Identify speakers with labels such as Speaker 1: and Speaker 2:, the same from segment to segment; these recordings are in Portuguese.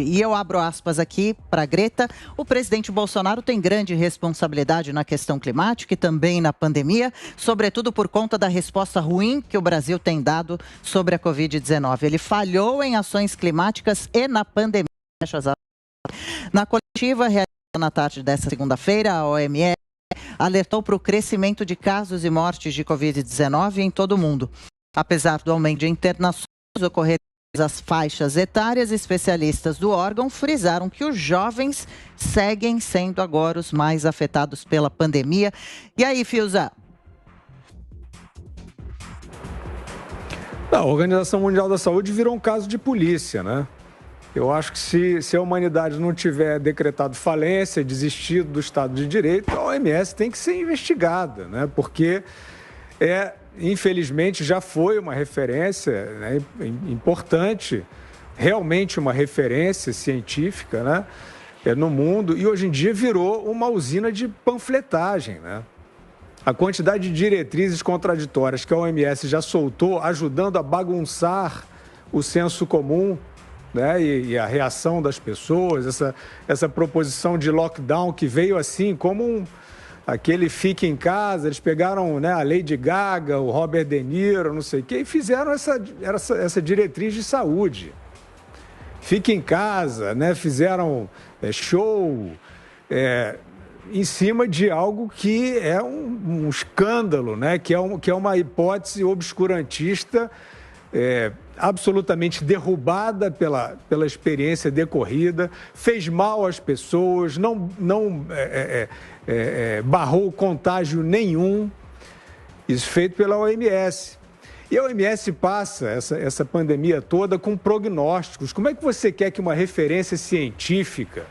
Speaker 1: E eu abro aspas aqui para Greta. O presidente Bolsonaro tem grande responsabilidade na questão climática e também na pandemia, sobretudo por conta da resposta ruim que o Brasil tem dado sobre a Covid-19. Ele falhou em ações climáticas e na pandemia. Na coletiva realizada na tarde desta segunda-feira, a OMS alertou para o crescimento de casos e mortes de Covid-19 em todo o mundo. Apesar do aumento de internações ocorridas as faixas etárias, especialistas do órgão frisaram que os jovens seguem sendo agora os mais afetados pela pandemia. E aí, Fiuza?
Speaker 2: A Organização Mundial da Saúde virou um caso de polícia, né? Eu acho que se a humanidade não tiver decretado falência, desistido do Estado de Direito, a OMS tem que ser investigada, né? Porque infelizmente, já foi uma referência, né, importante, realmente uma referência científica, né, no mundo, e hoje em dia virou uma usina de panfletagem, né? A quantidade de diretrizes contraditórias que a OMS já soltou, ajudando a bagunçar o senso comum, né, e a reação das pessoas, essa proposição de lockdown que veio assim como aquele fique em casa, eles pegaram, né, a Lady Gaga, o Robert De Niro, não sei o quê, e fizeram essa diretriz de saúde. Fique em casa, né, fizeram show em cima de algo que é um escândalo, né, que é uma hipótese obscurantista absolutamente derrubada pela experiência decorrida, fez mal às pessoas, não barrou contágio nenhum, isso feito pela OMS. E a OMS passa essa pandemia toda com prognósticos. Como é que você quer que uma referência científica,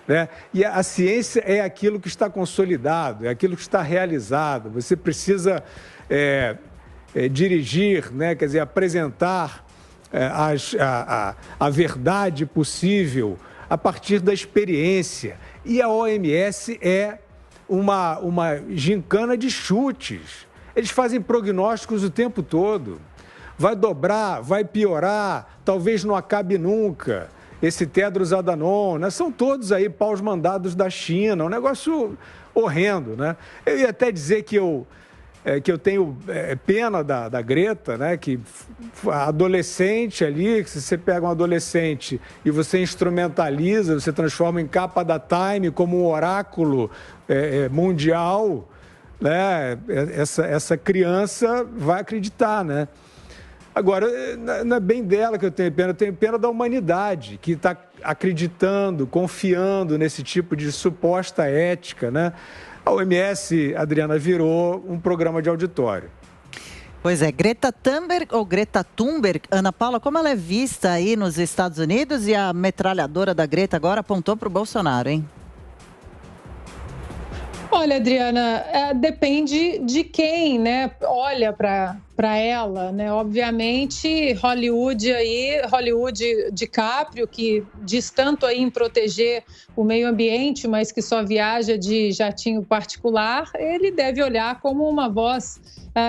Speaker 2: né? E a ciência é aquilo que está consolidado, é aquilo que está realizado. Você precisa dirigir, né? Quer dizer, apresentar a verdade possível a partir da experiência. E a OMS é uma gincana de chutes. Eles fazem prognósticos o tempo todo. Vai dobrar, vai piorar, talvez não acabe nunca. Esse Tedros Adhanom, né? São todos aí paus mandados da China, um negócio horrendo, né? Eu ia até dizer que eu tenho pena da Greta, né? Que a adolescente ali, que se você pega um adolescente e você instrumentaliza, você transforma em capa da Time como um oráculo mundial, né? Essa criança vai acreditar, né? Agora, não é bem dela que eu tenho pena da humanidade, que está acreditando, confiando nesse tipo de suposta ética, né? A OMS, Adriana, virou um programa de auditório.
Speaker 1: Pois é, Greta Thunberg ou Greta Thunberg, Ana Paula, como ela é vista aí nos Estados Unidos, e a metralhadora da Greta agora apontou para o Bolsonaro, hein?
Speaker 3: Olha, Adriana, depende de quem, né, olha para ela, né? Obviamente, Hollywood DiCaprio, que diz tanto aí em proteger o meio ambiente, mas que só viaja de jatinho particular, ele deve olhar como uma voz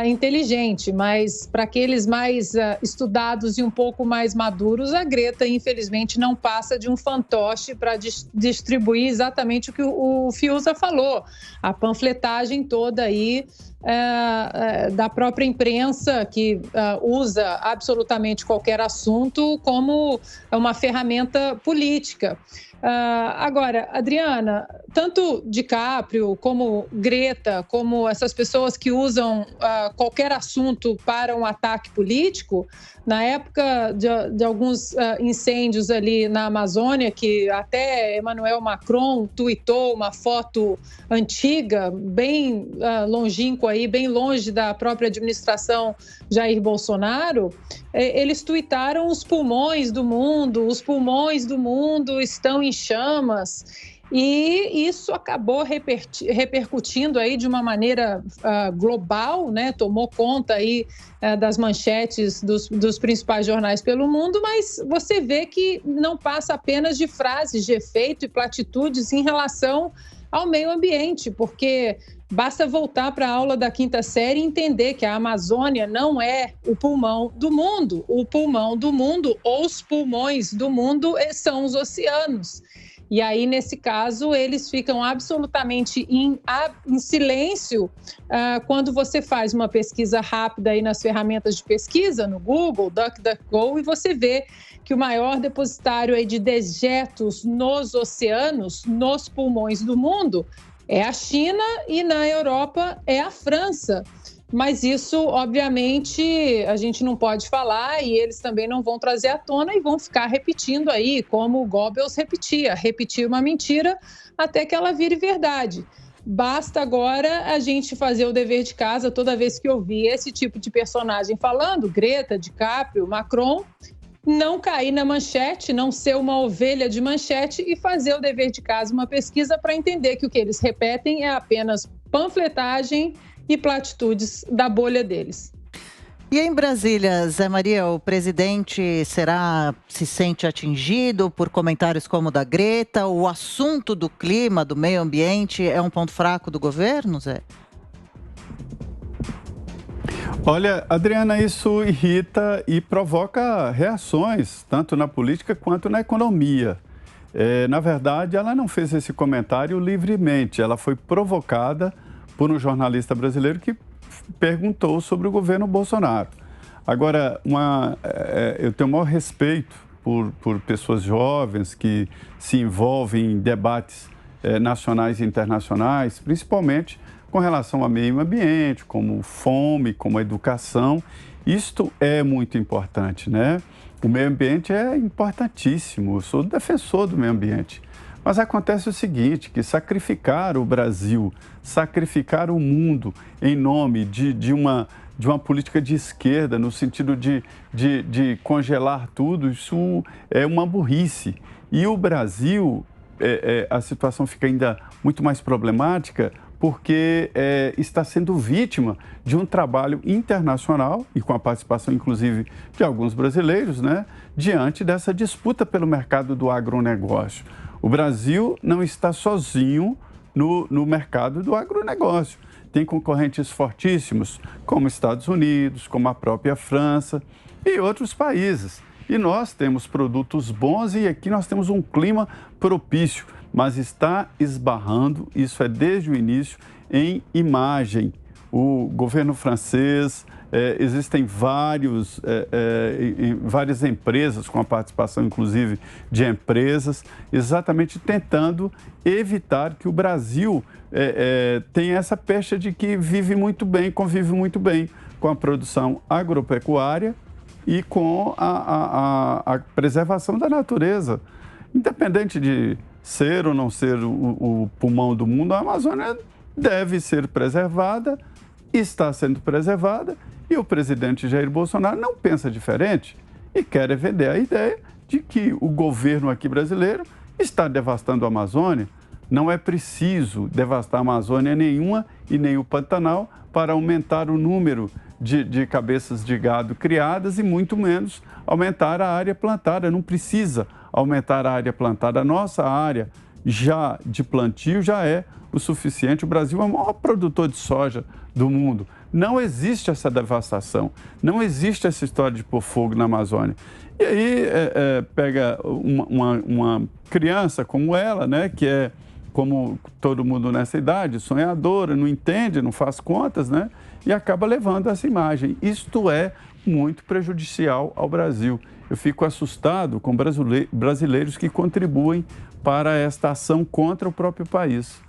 Speaker 3: inteligente, mas para aqueles mais estudados e um pouco mais maduros, a Greta, infelizmente, não passa de um fantoche para distribuir exatamente o que o Fiuza falou, a panfletagem toda aí da própria imprensa, que usa absolutamente qualquer assunto como uma ferramenta política. Agora, Adriana, tanto DiCaprio como Greta, como essas pessoas que usam qualquer assunto para um ataque político, na época de alguns incêndios ali na Amazônia, que até Emmanuel Macron tuitou uma foto antiga, bem longínqua aí, bem longe da própria administração Jair Bolsonaro, eles tuitaram os pulmões do mundo estão em chamas, e isso acabou repercutindo aí de uma maneira global, né? Tomou conta aí das manchetes dos principais jornais pelo mundo, mas você vê que não passa apenas de frases de efeito e platitudes em relação ao meio ambiente, porque Basta voltar para a aula da quinta série e entender que a Amazônia não é o pulmão do mundo. O pulmão do mundo, ou os pulmões do mundo, são os oceanos. E aí, nesse caso, eles ficam absolutamente em silêncio quando você faz uma pesquisa rápida aí nas ferramentas de pesquisa, no Google, DuckDuckGo, e você vê que o maior depositário aí de dejetos nos oceanos, nos pulmões do mundo, é a China e na Europa é a França. Mas isso, obviamente, a gente não pode falar e eles também não vão trazer à tona e vão ficar repetindo aí, como o Goebbels repetir uma mentira até que ela vire verdade. Basta agora a gente fazer o dever de casa toda vez que ouvir esse tipo de personagem falando, Greta, DiCaprio, Macron, não cair na manchete, não ser uma ovelha de manchete e fazer o dever de casa, uma pesquisa para entender que o que eles repetem é apenas panfletagem e platitudes da bolha deles.
Speaker 1: E em Brasília, Zé Maria, o presidente se sente atingido por comentários como o da Greta? O assunto do clima, do meio ambiente, é um ponto fraco do governo, Zé?
Speaker 4: Olha, Adriana, isso irrita e provoca reações, tanto na política quanto na economia. Na verdade, ela não fez esse comentário livremente, ela foi provocada por um jornalista brasileiro que perguntou sobre o governo Bolsonaro. Agora, eu tenho o maior respeito por pessoas jovens que se envolvem em debates nacionais e internacionais, principalmente com relação ao meio ambiente, como fome, como educação. Isto é muito importante, né? O meio ambiente é importantíssimo, eu sou defensor do meio ambiente. Mas acontece o seguinte, que sacrificar o Brasil, sacrificar o mundo em nome de uma política de esquerda, no sentido de congelar tudo, isso é uma burrice. E o Brasil, a situação fica ainda muito mais problemática, porque está sendo vítima de um trabalho internacional, e com a participação, inclusive, de alguns brasileiros, né, diante dessa disputa pelo mercado do agronegócio. O Brasil não está sozinho no mercado do agronegócio. Tem concorrentes fortíssimos, como Estados Unidos, como a própria França e outros países. E nós temos produtos bons e aqui nós temos um clima propício, mas está esbarrando, isso é desde o início, em imagem. O governo francês, existem várias empresas, com a participação inclusive de empresas, exatamente tentando evitar que o Brasil tenha essa pecha de que vive muito bem, convive muito bem com a produção agropecuária e com a preservação da natureza. Independente de ser ou não ser o pulmão do mundo, a Amazônia deve ser preservada, está sendo preservada, e o presidente Jair Bolsonaro não pensa diferente e quer vender a ideia de que o governo aqui brasileiro está devastando a Amazônia. Não é preciso devastar a Amazônia nenhuma e nem o Pantanal para aumentar o número de cabeças de gado criadas e muito menos aumentar a área plantada. Não precisa aumentar a área plantada. A nossa área já de plantio já é o suficiente. O Brasil é o maior produtor de soja do mundo. Não existe essa devastação, não existe essa história de pôr fogo na Amazônia. E aí pega uma criança como ela, né, que é como todo mundo nessa idade, sonhadora, não entende, não faz contas, né, e acaba levando essa imagem. Isto é muito prejudicial ao Brasil. Eu fico assustado com brasileiros que contribuem para esta ação contra o próprio país.